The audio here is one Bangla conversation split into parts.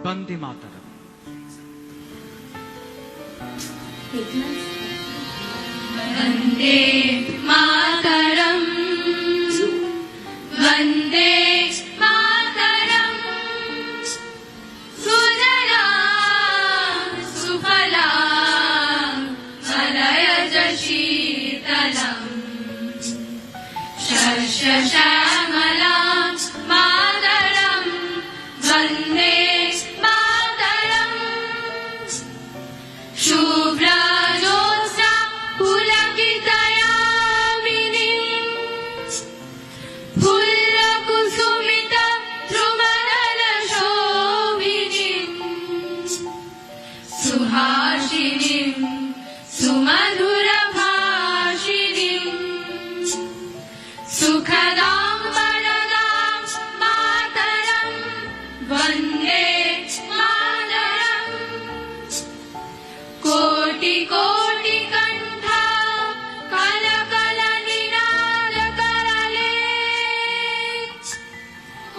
वंदे मातरम। वंदे मातरम, वंदे मातरम, सुजलां सुफलां मलयज शीतलम्, शस्यश्यामलां मातरं वन्दे मातरम्। शुभ्रज्योत्स्ना पुलकितयामिनीं, फुल्लकुसुमिता द्रुमदलशोभिनीं, सुहासिनीं सुमधुरभाषिणीं, सुखदां वरदां मातरं वन्दे मातरम्। कोटि कोटि कण्ठा कलकलनिनादकरले,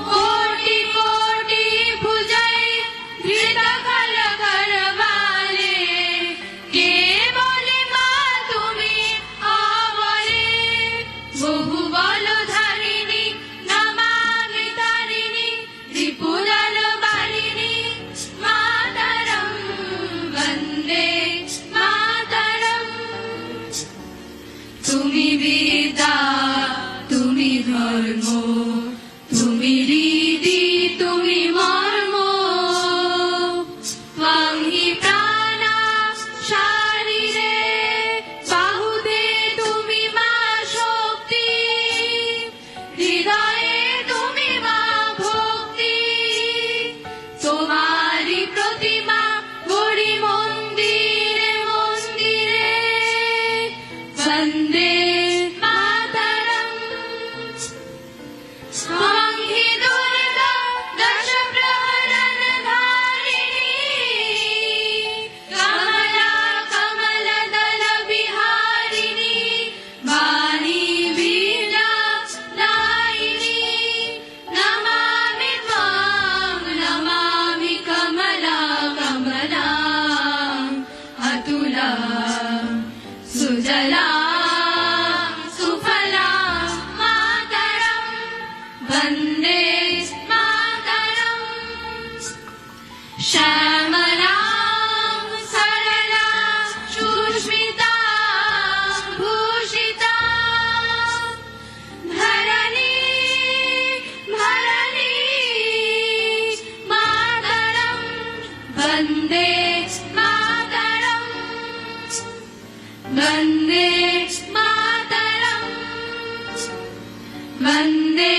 कोटि कोटि भुजै धृतकलकरवाले, কে বলে মা তুমি আবলে, বহু বলধারিণী নমামি তারিণী, ত্রিপুরাল বালিনী মাতরম বন্দে মাতরম। তুমি বিদ্যা, তুমি ধর্ম, তুমি রীতি, তুমি মর্ম, ত্বং হি প্রাণা শারীরে, বাহুতে তুমি মা শক্তি, হৃদয়ে তুমি মা ভক্তি। তোমারি প্রতিমা গড়ি মন্দিরে মন্দিরে, বন্দে মাতরম। ত্বং হি দুর্গা দশ প্রহরণ ধারিণী, কমলা কমল দল বিহারিণী, বাণী বীণা দায়িনী, নমামি ত্বাং নমামি কমলা কমলা, অতুলা সুজলা সুফলা মাতরম বন্দে মাতরম। শ্যামলাং সরলাং সুস্মিতাং ভূষিতাং, ধরণী ধরণী মাতরম বন্দে মাতরম, বন্দে মাতরম, বন্দে